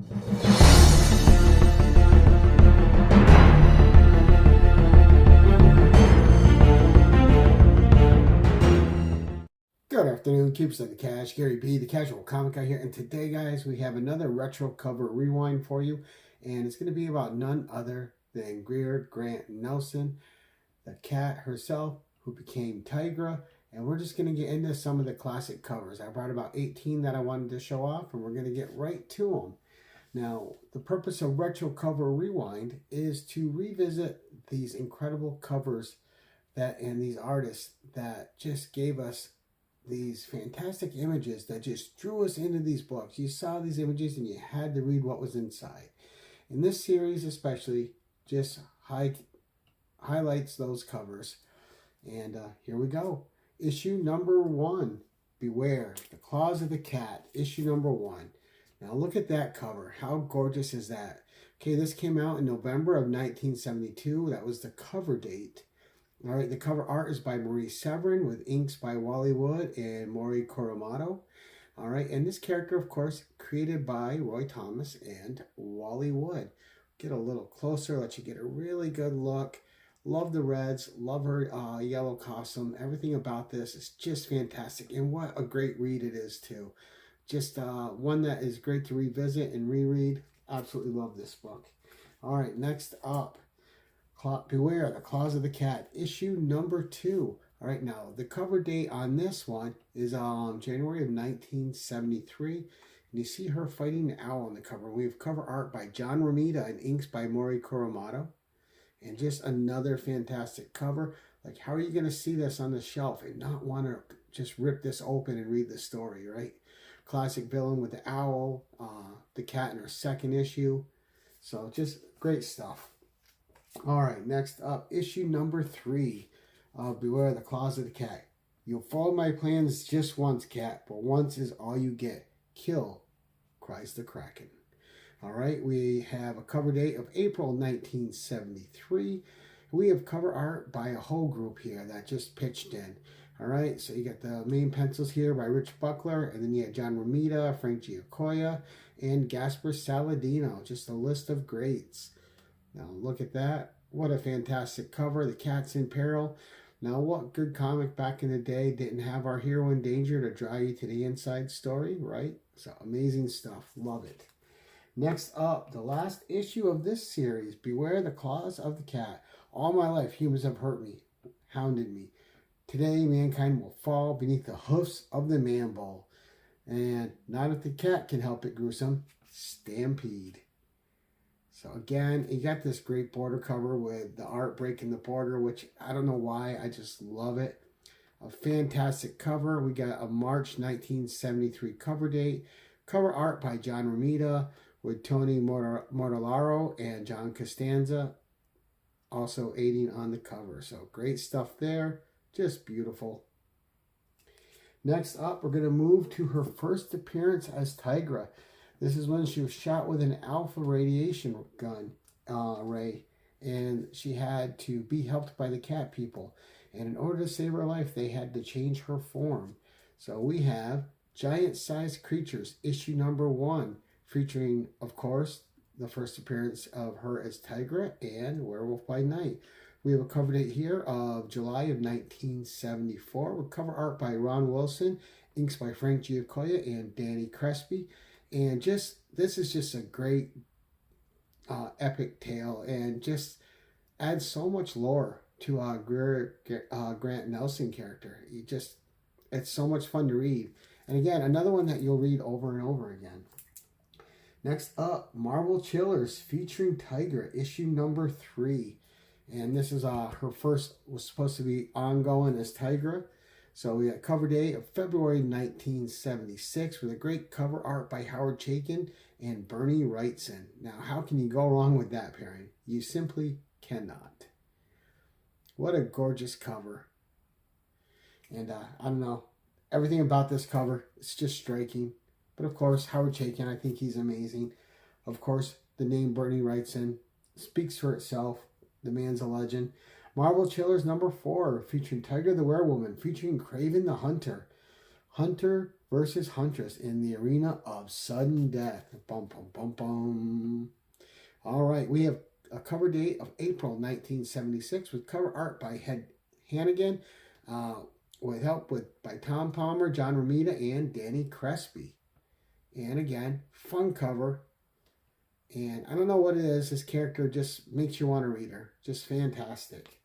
Good afternoon, keepers of the cash. Gary B, the casual comic guy here, and today, guys, we have another retro cover rewind for you, and it's going to be about none other than Greer Grant Nelson, the cat herself who became Tigra, and we're just going to get into some of the classic covers. I brought about 18 that I wanted to show off, and we're going to get right to them. Now, the purpose of retro cover rewind is to revisit these incredible covers and these artists that just gave us these fantastic images that just drew us into these books. You saw these images and you had to read what was inside. In this series especially, just highlights those covers. And here we go. Issue number 1, Beware, The Claws of the Cat, issue number 1. Now look at that cover. How gorgeous is that? Okay, this came out in November of 1972. That was the cover date. All right, the cover art is by Maurice Severin with inks by Wally Wood and Mori Kuromoto. All right, and this character, of course, created by Roy Thomas and Wally Wood. Get a little closer, let you get a really good look. Love the reds, love her yellow costume. Everything about this is just fantastic, and what a great read it is too. Just one that is great to revisit and reread. Absolutely love this book. All right, next up. Beware, The Claws of the Cat, issue number 2. All right, now the cover date on this one is January of 1973. And you see her fighting the owl on the cover. We have cover art by John Romita and inks by Mori Kuromoto. And just another fantastic cover. Like, how are you going to see this on the shelf and not want to just rip this open and read the story, right? Classic villain with the owl, the cat in her second issue. So just great stuff. All right, next up, issue number 3 of Beware the Claws of the Cat. You'll follow my plans just once, cat, but once is all you get. Kill, cries the Kraken. All right, we have a cover date of April 1973. We have cover art by a whole group here that just pitched in. All right, so you got the main pencils here by Rich Buckler, and then you have John Romita, Frank Giacoia, and Gaspar Saladino. Just a list of greats. Now look at that. What a fantastic cover. The cat's in peril. Now what good comic back in the day didn't have our hero in danger to draw you to the inside story, right? So amazing stuff. Love it. Next up, the last issue of this series, Beware the Claws of the Cat. All my life humans have hurt me, hounded me. Today mankind will fall beneath the hoofs of the man-bull. And not if the cat can help it, gruesome. Stampede. So again, you got this great border cover with the art breaking the border, which I don't know why, I just love it. A fantastic cover. We got a March 1973 cover date. Cover art by John Romita with Tony Mortellaro and John Costanza also aiding on the cover. So great stuff there. Just beautiful. Next up, we're going to move to her first appearance as Tigra. This is when she was shot with an alpha radiation gun ray, and she had to be helped by the cat people. And in order to save her life, they had to change her form. So we have Giant-Sized Creatures, issue number 1, featuring, of course, the first appearance of her as Tigra and Werewolf by Night. We have a cover date here of July of 1974 with cover art by Ron Wilson, inks by Frank Giacoia and Danny Crespi. And this is just a great epic tale, and just adds so much lore to Greer Grant Nelson character. It's so much fun to read. And again, another one that you'll read over and over again. Next up, Marvel Chillers featuring Tigra, issue number 3. And this is her first, was supposed to be ongoing as Tigra. So we got cover date of February 1976 with a great cover art by Howard Chaykin and Bernie Wrightson. Now, how can you go wrong with that pairing? You simply cannot. What a gorgeous cover. And I don't know, everything about this cover is just striking. But of course, Howard Chaykin, I think he's amazing. Of course, the name Bernie Wrightson speaks for itself. The man's a legend. Marvel Chillers number 4, featuring Tigra the Werewoman, featuring Craven the Hunter. Hunter versus Huntress in the arena of sudden death. Bum, bum, bum, bum. All right, we have a cover date of April 1976 with cover art by Hannigan, with help by Tom Palmer, John Romita, and Danny Crespi. And again, fun cover. And I don't know what it is. This character just makes you want to read her. Just fantastic.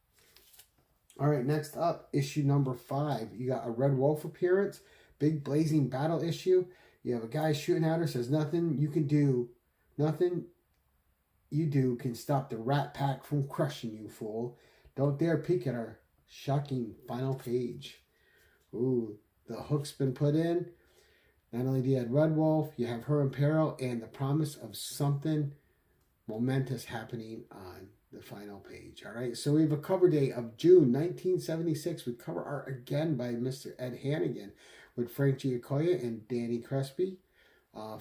All right, next up, issue number 5. You got a Red Wolf appearance, big blazing battle issue. You have a guy shooting at her, says nothing you do can stop the Rat Pack from crushing you, fool. Don't dare peek at our shocking final page. Ooh, the hook's been put in. Not only do you have Red Wolf, you have her in peril and the promise of something momentous happening on the final page. All right, so we have a cover date of June 1976 with cover art again by Mr. Ed Hannigan with Frank Giacoia and Danny Crespi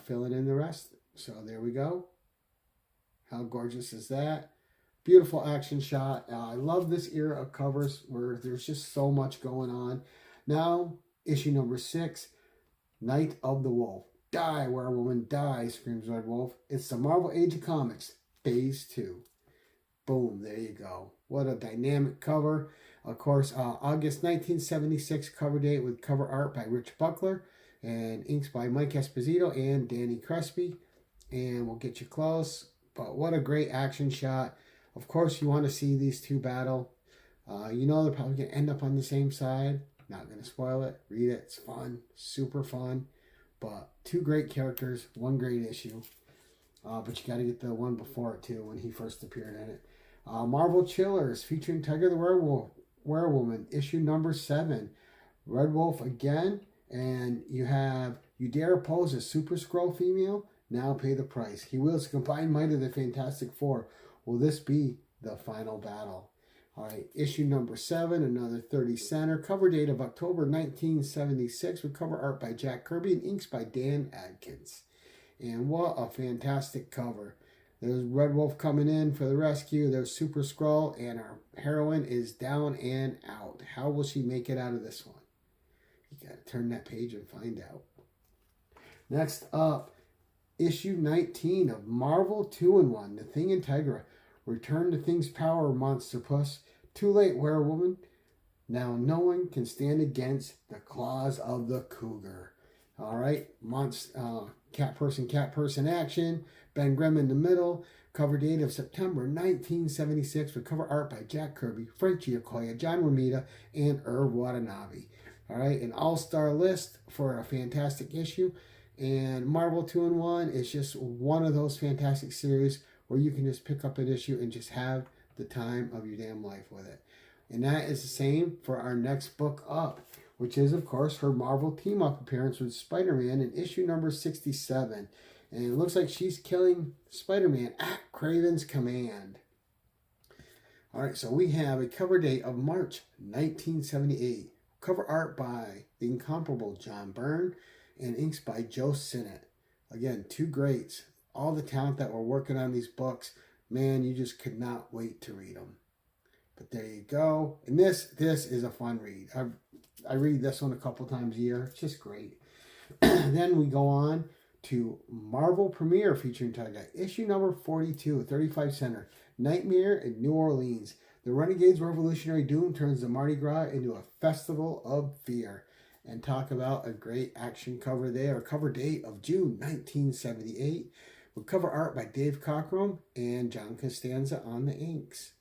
filling in the rest. So there we go. How gorgeous is that? Beautiful action shot. I love this era of covers where there's just so much going on. Now, issue number 6, Night of the Wolf. Die, werewoman, die, screams Red Wolf. It's the Marvel Age of Comics, Phase 2. Boom, there you go. What a dynamic cover. Of course, August 1976 cover date with cover art by Rich Buckler and inks by Mike Esposito and Danny Crespi. And we'll get you close. But what a great action shot. Of course, you want to see these two battle. You know they're probably going to end up on the same side. Not going to spoil it. Read it. It's fun. Super fun. But two great characters. One great issue. But you got to get the one before it, too, when he first appeared in it. Marvel Chillers featuring Tigra the Werewoman. Issue number 7. Red Wolf again. And you have You Dare Oppose a Super Skrull Female? Now pay the price. He wields the combined might of the Fantastic Four. Will this be the final battle? All right, issue number 7, another 30 center. Cover date of October 1976 with cover art by Jack Kirby and inks by Dan Adkins. And what a fantastic cover. There's Red Wolf coming in for the rescue. There's Super Skrull, and our heroine is down and out. How will she make it out of this one? You got to turn that page and find out. Next up, issue 19 of Marvel 2-in-1, The Thing and Tigra. Return to Thing's power, Monster Puss. Too late, Werewoman. Now no one can stand against the claws of the cougar. All right, cat person action. Ben Grimm in the middle. Cover date of September 1976 with cover art by Jack Kirby, Frank Giacoia, John Romita, and Irv Watanabe. All right, an all-star list for a fantastic issue. And Marvel 2-in-1 is just one of those fantastic series where you can just pick up an issue and just have the time of your damn life with it. And that is the same for our next book up, which is, of course, her Marvel team-up appearance with Spider-Man in issue number 67. And it looks like she's killing Spider-Man at Kraven's command. All right, so we have a cover date of March 1978. Cover art by the incomparable John Byrne and inks by Joe Sinnott. Again, two greats. All the talent that were working on these books, man, you just could not wait to read them. But there you go. And this is a fun read. I read this one a couple times a year. It's just great. Then we go on to Marvel Premiere featuring Tigra. Issue number 42, 35 center. Nightmare in New Orleans. The Renegades' revolutionary doom turns the Mardi Gras into a festival of fear. And talk about a great action cover there. Cover date of June 1978. With cover art by Dave Cockrum and John Costanza on the inks.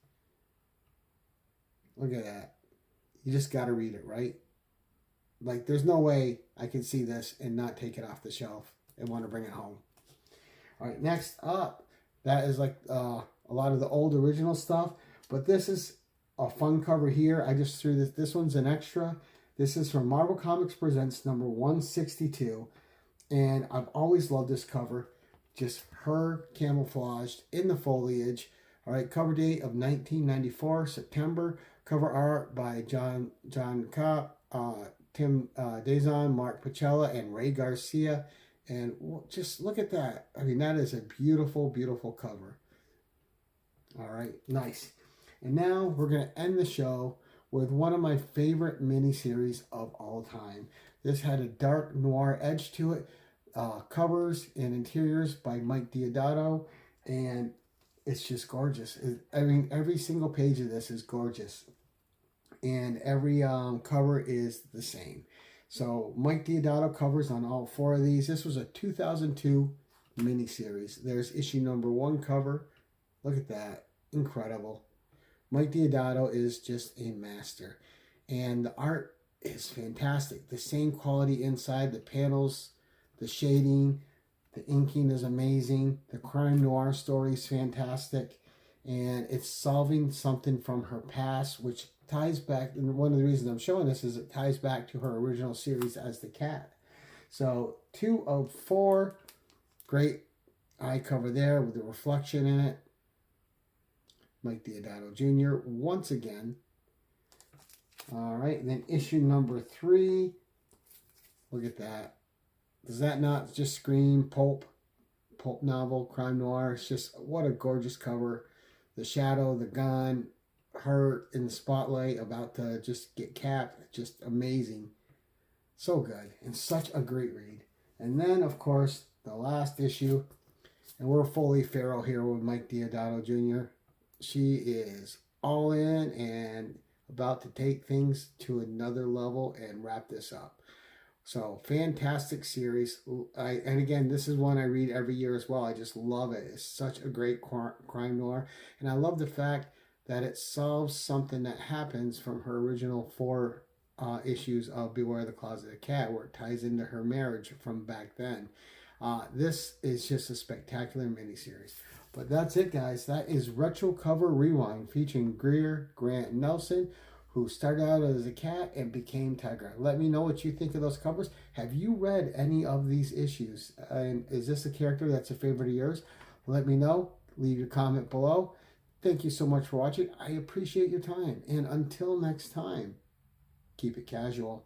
Look at that. You just got to read it, right? Like, there's no way I can see this and not take it off the shelf and want to bring it home. All right, next up. That is like a lot of the old original stuff. But this is a fun cover here. I just threw this. This one's an extra. This is from Marvel Comics Presents number 162. And I've always loved this cover. Just her camouflaged in the foliage. All right, cover date of 1994, September. Cover art by John Kopp, Tim Dazon, Mark Pacella, and Ray Garcia. And just look at that. I mean, that is a beautiful, beautiful cover. All right, nice. And now we're going to end the show with one of my favorite miniseries of all time. This had a dark noir edge to it. Covers and interiors by Mike Deodato, and it's just gorgeous. I mean, every single page of this is gorgeous, and every cover is the same. So Mike Deodato covers on all 4 of these. This was a 2002 miniseries. There's issue number 1 cover. Look at that. Incredible. Mike Deodato is just a master. And the art is fantastic. The same quality inside. The panels, the shading, the inking is amazing. The crime noir story is fantastic. And it's solving something from her past, which ties back, and one of the reasons I'm showing this is it ties back to her original series as the cat. So 2 of 4, great eye cover there with the reflection in it. Mike Deodato Jr. once again. All right, and then issue number 3. Look at that. Does that not just scream pulp novel, crime noir? It's just, what a gorgeous cover. The shadow, the gun, her in the spotlight about to just get capped. Just amazing. So good. And such a great read. And then, of course, the last issue. And we're fully feral here with Mike Deodato Jr. She is all in and about to take things to another level and wrap this up. So, fantastic series. And again, this is one I read every year as well. I just love it. It's such a great crime noir. And I love the fact that it solves something that happens from her original 4 issues of Beware the Closeted Cat, where it ties into her marriage from back then. This is just a spectacular miniseries. But that's it, guys. That is Retro Cover Rewind featuring Greer, Grant, and Nelson, who started out as a cat and became Tigra. Let me know what you think of those covers. Have you read any of these issues? And is this a character that's a favorite of yours? Let me know. Leave your comment below. Thank you so much for watching. I appreciate your time. And until next time, keep it casual.